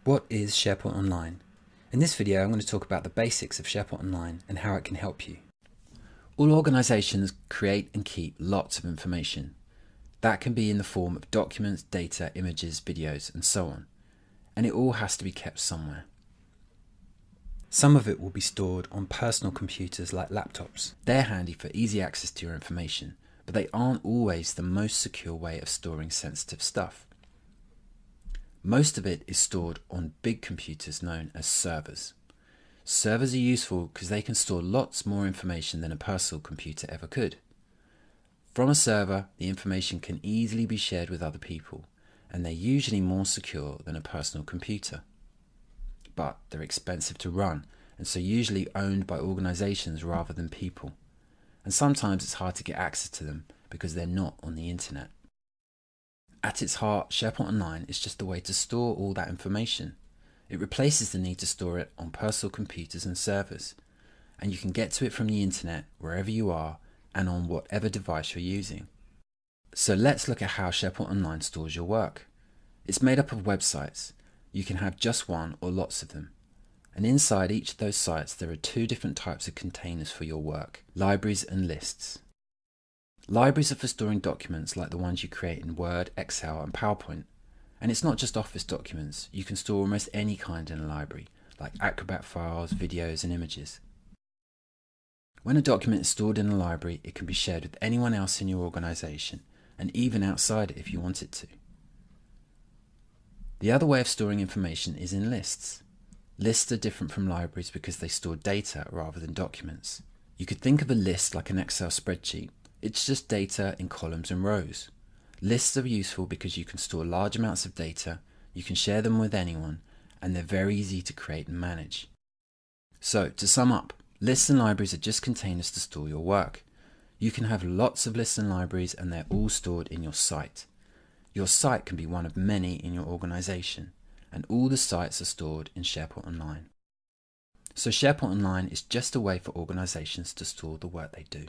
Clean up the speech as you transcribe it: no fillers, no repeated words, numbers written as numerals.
What is SharePoint Online? In this video I'm going to talk about the basics of SharePoint Online and how it can help you. All organizations create and keep lots of information. That can be in the form of documents, data, images, videos, and so on. And it all has to be kept somewhere. Some of it will be stored on personal computers like laptops. They're handy for easy access to your information, but they aren't always the most secure way of storing sensitive stuff. Most of it is stored on big computers known as servers. Servers are useful because they can store lots more information than a personal computer ever could. From a server, the information can easily be shared with other people, and they're usually more secure than a personal computer. But they're expensive to run, and so usually owned by organizations rather than people. And sometimes it's hard to get access to them because they're not on the internet. At its heart, SharePoint Online is just a way to store all that information. It replaces the need to store it on personal computers and servers, and you can get to it from the internet wherever you are and on whatever device you're using. So let's look at how SharePoint Online stores your work. It's made up of websites. You can have just one or lots of them. And inside each of those sites there are two different types of containers for your work: libraries and lists. Libraries are for storing documents like the ones you create in Word, Excel and PowerPoint. And it's not just Office documents. You can store almost any kind in a library, like Acrobat files, videos and images. When a document is stored in a library, it can be shared with anyone else in your organization, and even outside it if you want it to. The other way of storing information is in lists. Lists are different from libraries because they store data rather than documents. You could think of a list like an Excel spreadsheet. It's just data in columns and rows. Lists are useful because you can store large amounts of data, you can share them with anyone, and they're very easy to create and manage. So, to sum up, lists and libraries are just containers to store your work. You can have lots of lists and libraries and they're all stored in your site. Your site can be one of many in your organization, and all the sites are stored in SharePoint Online. So SharePoint Online is just a way for organizations to store the work they do.